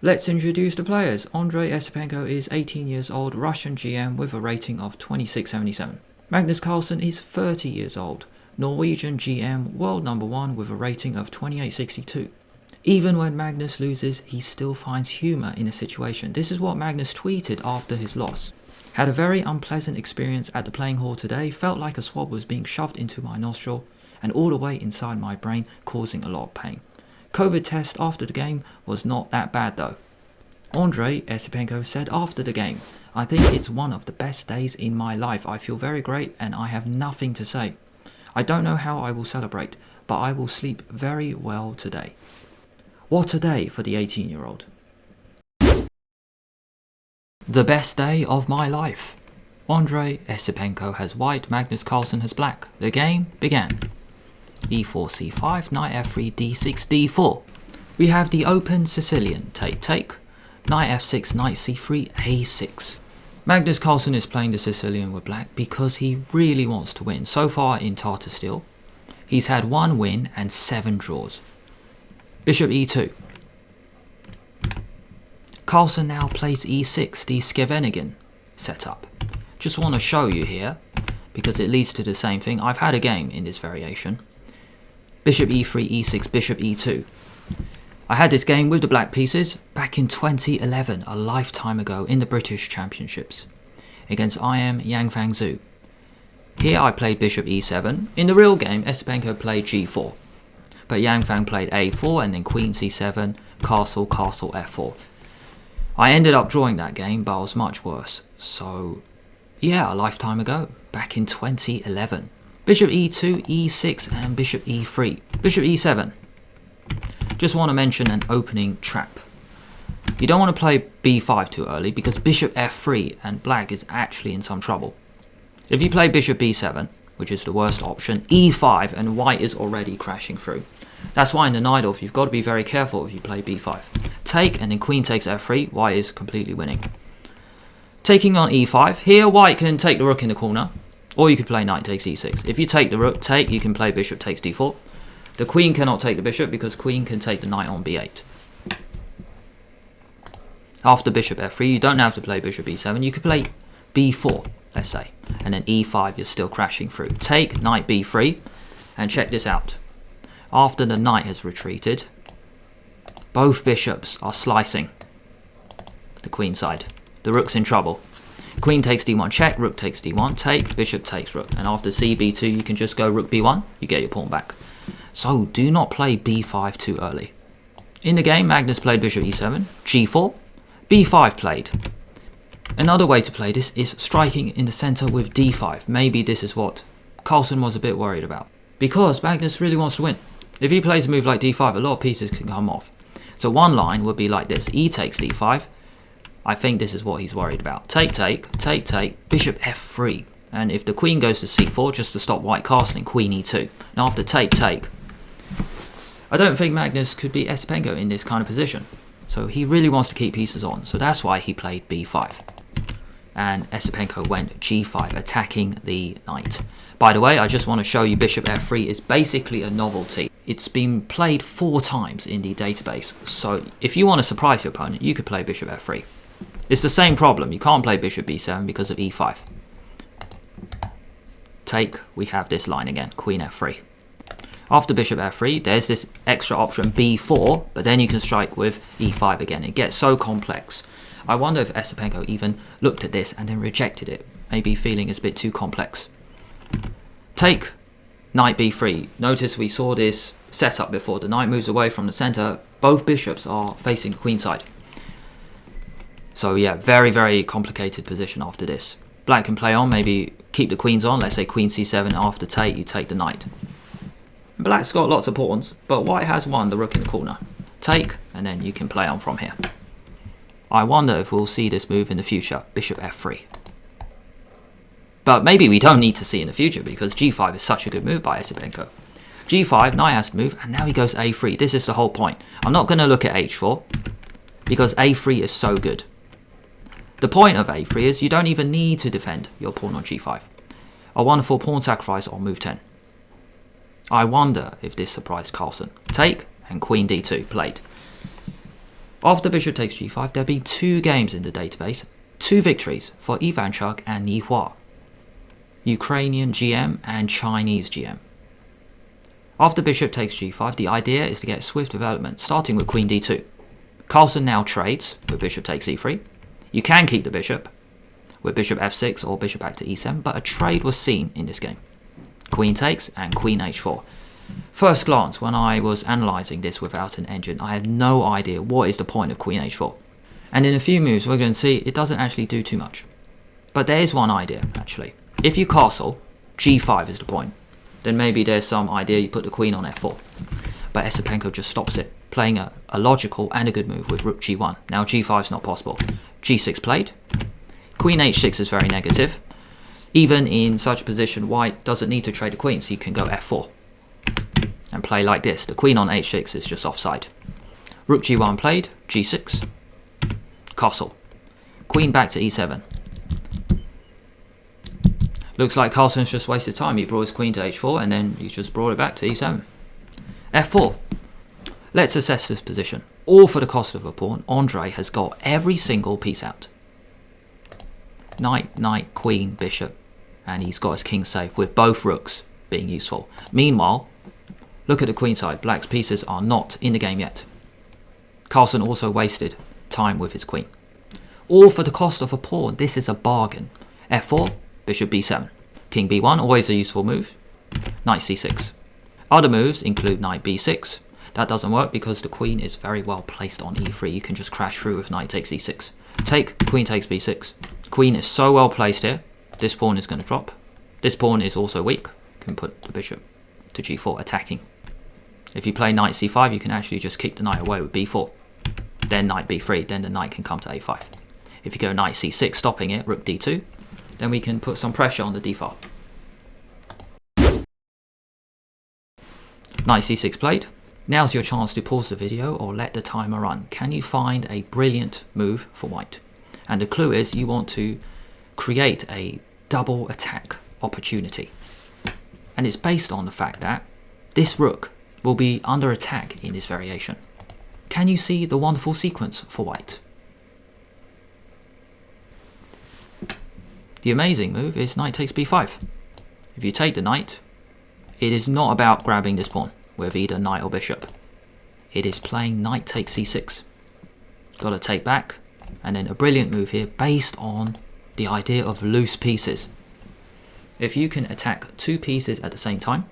Let's introduce the players. Andrey Esipenko is 18 years old, Russian GM with a rating of 2677. Magnus Carlsen is 30 years old, Norwegian GM, world number 1 with a rating of 2862. Even when Magnus loses, he still finds humour in the situation. This is what Magnus tweeted after his loss. Had a very unpleasant experience at the playing hall today, felt like a swab was being shoved into my nostril and all the way inside my brain, causing a lot of pain. COVID test after the game was not that bad though. Andrey Esipenko said after the game, "I think it's one of the best days in my life. I feel very great and I have nothing to say. I don't know how I will celebrate, but I will sleep very well today." What a day for the 18-year-old. The best day of my life. Andrey Esipenko has white, Magnus Carlsen has black. The game began. e4, c5, knight f3, d6, d4. We have the open Sicilian take, knight f6, knight c3, a6. Magnus Carlsen is playing the Sicilian with black because he really wants to win. So far in Tata Steel, he's had 1 win and 7 draws. Bishop e2. Carlsen now plays e6, the Scheveningen setup. Just want to show you here, because it leads to the same thing. I've had a game in this variation. Bishop e3, e6, bishop e2. I had this game with the black pieces back in 2011, a lifetime ago, in the British Championships, against IM Yangfang Zhu. Here I played bishop e7. In the real game, Esipenko played g4. But Yangfang played a4 and then queen c7, castle, castle, f4. I ended up drawing that game, but I was much worse. So, yeah, a lifetime ago, back in 2011. Bishop e2, e6 and bishop e3. Bishop e7. Just want to mention an opening trap. You don't want to play b5 too early because bishop f3 and black is actually in some trouble. If you play bishop b7, which is the worst option, e5 and white is already crashing through. That's why in the knight off you've got to be very careful if you play b5. Take and then queen takes f3, white is completely winning. Taking on e5, here white can take the rook in the corner, or you could play knight takes e6. If you take the rook, you can play bishop takes d4. The queen cannot take the bishop because queen can take the knight on b8. After bishop f3, you don't have to play bishop e7, you could play b4, let's say, and then e5 you're still crashing through. Take, knight b3, and check this out. After the knight has retreated, both bishops are slicing the queen side. The rook's in trouble. Queen takes d1 check, rook takes d1 take, bishop takes rook, and after cb2 you can just go rook b1, you get your pawn back. So do not play b5 too early. In the game, Magnus played bishop e7, g4, b5 played. Another way to play this is striking in the center with d5. Maybe this is what Carlsen was a bit worried about, because Magnus really wants to win. If he plays a move like d5, a lot of pieces can come off. So one line would be like this, e takes d5. I think this is what he's worried about. Take, bishop f3. And if the queen goes to c4, just to stop white castling, queen e2. And after take. I don't think Magnus could beat Esipenko in this kind of position. So he really wants to keep pieces on. So that's why he played b5. And Esipenko went g5, attacking the knight. By the way, I just want to show you bishop f3 is basically a novelty. It's been played 4 times in the database. So if you want to surprise your opponent, you could play bishop f3. It's the same problem. You can't play bishop b7 because of e5. Take, we have this line again, queen f3. After bishop f3, there's this extra option b4, but then you can strike with e5 again. It gets so complex. I wonder if Esipenko even looked at this and then rejected it, maybe feeling it's a bit too complex. Take, knight b3. Notice we saw this setup before. The knight moves away from the center. Both bishops are facing the queen side. So yeah, very, very complicated position after this. Black can play on, maybe keep the queens on. Let's say queen c7, after take, you take the knight. Black's got lots of pawns, but white has one, the rook in the corner. Take, and then you can play on from here. I wonder if we'll see this move in the future, bishop f3. But maybe we don't need to see in the future because g5 is such a good move by Esipenko. g5, knight has to move, and now he goes a3. This is the whole point. I'm not going to look at h4 because a3 is so good. The point of a3 is you don't even need to defend your pawn on g5. A wonderful pawn sacrifice on move 10. I wonder if this surprised Carlsen. Take and queen d2 played. After bishop takes g5, there have been 2 games in the database, 2 victories for Ivanchuk and Ni Hua, Ukrainian GM and Chinese GM. After bishop takes g5, the idea is to get swift development, starting with queen d2. Carlsen now trades with bishop takes e3. You can keep the bishop with bishop f6 or bishop back to e7, but a trade was seen in this game. Queen takes and queen h4. First glance, when I was analysing this without an engine, I had no idea what is the point of queen h4. And in a few moves we're going to see it doesn't actually do too much. But there is one idea actually. If you castle, g5 is the point. Then maybe there's some idea you put the queen on f4. But Esipenko just stops it, playing a logical and a good move with rook g1. Now g5 is not possible. g6 played. Queen h6 is very negative. Even in such a position, white doesn't need to trade a queen, so you can go f4 and play like this. The queen on h6 is just offside. Rook g1 played, g6, castle. Queen back to e7. Looks like Carlsen's just wasted time. He brought his queen to h4 and then he just brought it back to e7. f4. Let's assess this position. All for the cost of a pawn. Andrei has got every single piece out. Knight, knight, queen, bishop, and he's got his king safe with both rooks being useful. Meanwhile, look at the queen side. Black's pieces are not in the game yet. Carlsen also wasted time with his queen. All for the cost of a pawn. This is a bargain. f4, bishop b7. King b1, always a useful move. Knight c6. Other moves include knight b6. That doesn't work because the queen is very well placed on e3. You can just crash through with knight takes e6. Take, queen takes b6. Queen is so well placed here. This pawn is going to drop. This pawn is also weak. You can put the bishop to g4, attacking. If you play knight c5, you can actually just kick the knight away with b4. Then knight b3, then the knight can come to a5. If you go knight c6, stopping it, rook d2, then we can put some pressure on the d file. Knight c6 played. Now's your chance to pause the video or let the timer run. Can you find a brilliant move for white? And the clue is you want to create a double attack opportunity. And it's based on the fact that this rook will be under attack in this variation. Can you see the wonderful sequence for white? The amazing move is knight takes b5. If you take the knight, it is not about grabbing this pawn with either knight or bishop. It is playing knight takes c6. Got to take back, and then a brilliant move here based on the idea of loose pieces. If you can attack 2 pieces at the same time,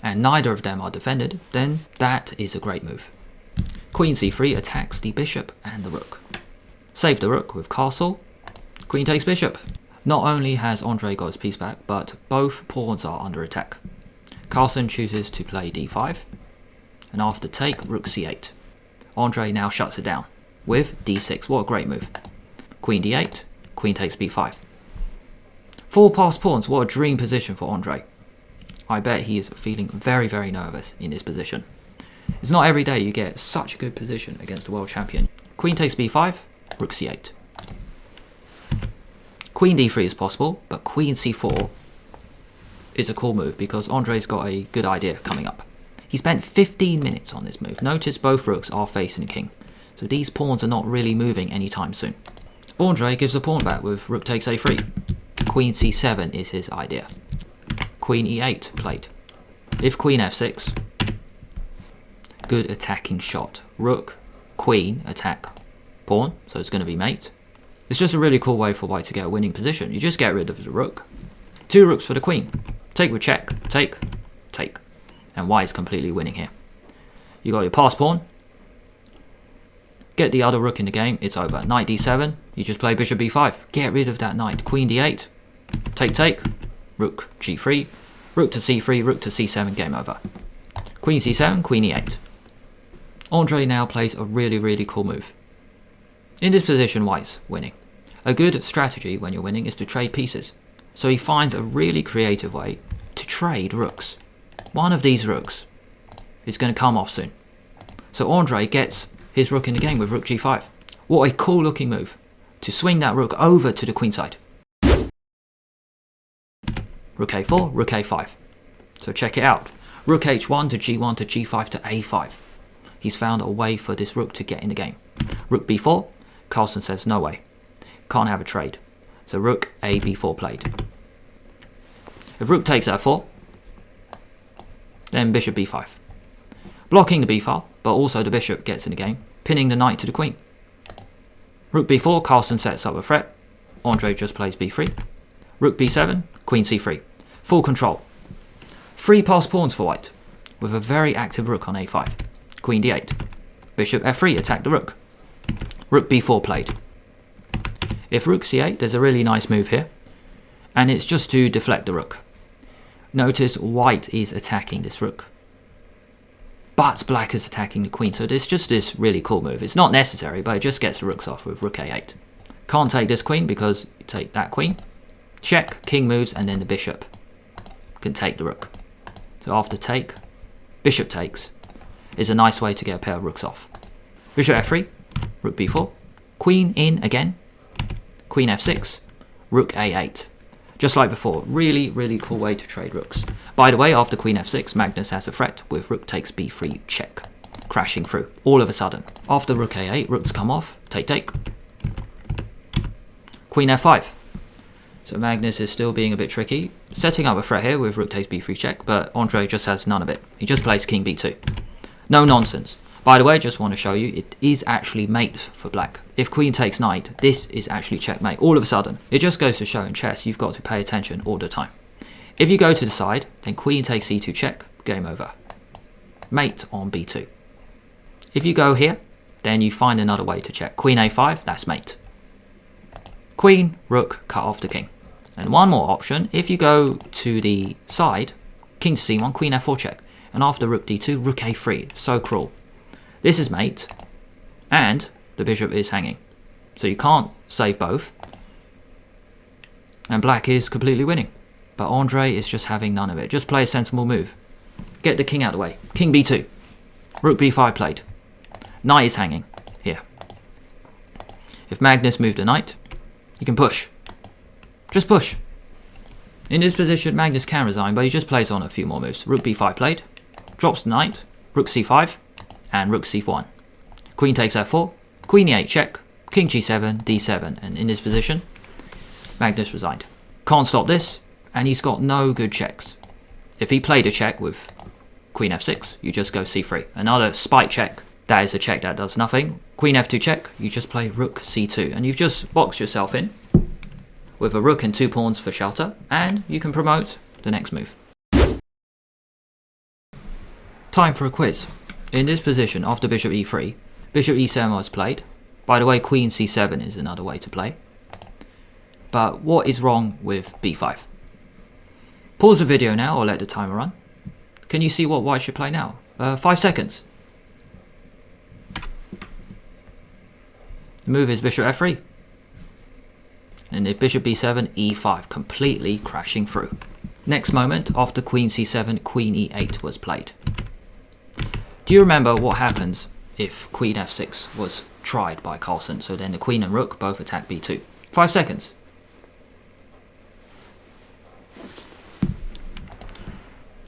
and neither of them are defended, then that is a great move. Queen c3 attacks the bishop and the rook. Save the rook with castle. Queen takes bishop. Not only has Andrei got his piece back, but both pawns are under attack. Carlsen chooses to play d5, and after take, rook c8. Andrei now shuts it down with d6. What a great move. Queen d8, queen takes b5. 4 passed pawns, what a dream position for Andrei. I bet he is feeling very, very nervous in this position. It's not every day you get such a good position against the world champion. Queen takes b5, rook c8. Queen d3 is possible, but queen c4 is a cool move because Andrei's got a good idea coming up. He spent 15 minutes on this move. Notice both rooks are facing the king, so these pawns are not really moving anytime soon. Andrei gives the pawn back with rook takes a3. Queen c7 is his idea. Queen e8 played. If queen f6, good attacking shot. Rook, queen, attack, pawn, so it's going to be mate. It's just a really cool way for white to get a winning position. You just get rid of the rook. 2 rooks for the queen. Take with check, take, take. And white is completely winning here. You got your pass pawn. Get the other rook in the game, it's over. Knight d7, you just play bishop b5. Get rid of that knight. Queen d8, take, take. Rook g3, rook to c3, rook to c7, game over. Queen c7, queen e8. Andrei now plays a really, really cool move. In this position, white's winning. A good strategy when you're winning is to trade pieces. So he finds a really creative way to trade rooks. One of these rooks is going to come off soon. So Andrei gets his rook in the game with rook g5. What a cool looking move to swing that rook over to the queen side. Rook a4, rook a5. So check it out. Rook h1 to g1 to g5 to a5. he's found a way for this rook to get in the game. Rook b4, Carlsen says no way, can't have a trade. So rook a b4 played. If rook takes f4, then bishop b5. Blocking the b file, but also the bishop gets in the game, pinning the knight to the queen. Rook b4, Carlsen sets up a threat. Andrei just plays b3. Rook b7, queen c3. Full control. 3 passed pawns for white, with a very active rook on a5. Queen d8. Bishop f3, attack the rook. Rook b4 played. If rook c8, there's a really nice move here, and it's just to deflect the rook. Notice white is attacking this rook, but black is attacking the queen, so there's just this really cool move. It's not necessary, but it just gets the rooks off with rook a8. Can't take this queen because you take that queen. Check, king moves, and then the bishop can take the rook. So after take, bishop takes is a nice way to get a pair of rooks off. Bishop f3, rook b4, queen in again, queen f6, rook a8. Just like before, really, really cool way to trade rooks. By the way, after queen f6, Magnus has a threat with rook takes b3 check, crashing through, all of a sudden. After rook a8, rooks come off, take. Queen f5. So Magnus is still being a bit tricky, setting up a threat here with rook takes b3 check, but Andrei just has none of it. He just plays king b2. No nonsense. By the way, just want to show you, it is actually mate for black. If queen takes knight, this is actually checkmate. All of a sudden, it just goes to show in chess, you've got to pay attention all the time. If you go to the side, then queen takes c2 check, game over. Mate on b2. If you go here, then you find another way to check. Queen a5, that's mate. Queen, rook, cut off the king. And one more option, if you go to the side, king to c1, queen f4 check. And after rook d2, rook a3, so cruel. This is mate, and the bishop is hanging. So you can't save both. And black is completely winning. But Andrei is just having none of it. Just play a sensible move. Get the king out of the way. King b2. Rook b5 played. Knight is hanging here. If Magnus moved a knight, you can push. Just push. In this position, Magnus can resign, but he just plays on a few more moves. Rook b5 played. Drops the knight. Rook c5. And rook c1. Queen takes f4, queen e8 check, king g7, d7, and in this position, Magnus resigned. Can't stop this, and he's got no good checks. If he played a check with queen f6, you just go c3. Another spite check, that is a check that does nothing. Queen f2 check, you just play rook c2, and you've just boxed yourself in with a rook and 2 pawns for shelter, and you can promote the next move. Time for a quiz. In this position, after bishop e3, bishop e7 was played. By the way, queen c7 is another way to play. But what is wrong with b5? Pause the video now or let the timer run. Can you see what white should play now? 5 seconds. The move is bishop f3. And if bishop b7, e5, completely crashing through. Next moment, after queen c7, queen e8 was played. Do you remember what happens if queen f6 was tried by Carlsen? So then the queen and rook both attack b2. 5 seconds.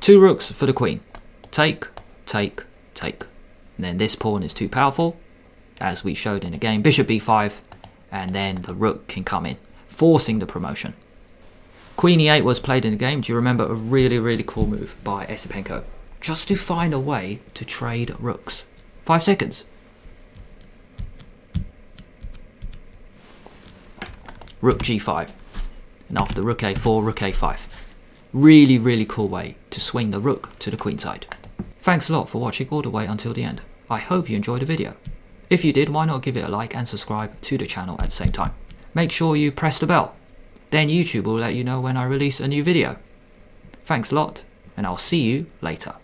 Two rooks for the queen. Take. And then this pawn is too powerful, as we showed in the game. Bishop b5, and then the rook can come in, forcing the promotion. Queen e8 was played in the game. Do you remember a really, really cool move by Esipenko? Just to find a way to trade rooks. 5 seconds. Rook g5. And after rook a4, rook a5. Really, really cool way to swing the rook to the queen side. Thanks a lot for watching all the way until the end. I hope you enjoyed the video. If you did, why not give it a like and subscribe to the channel at the same time. Make sure you press the bell. Then YouTube will let you know when I release a new video. Thanks a lot, and I'll see you later.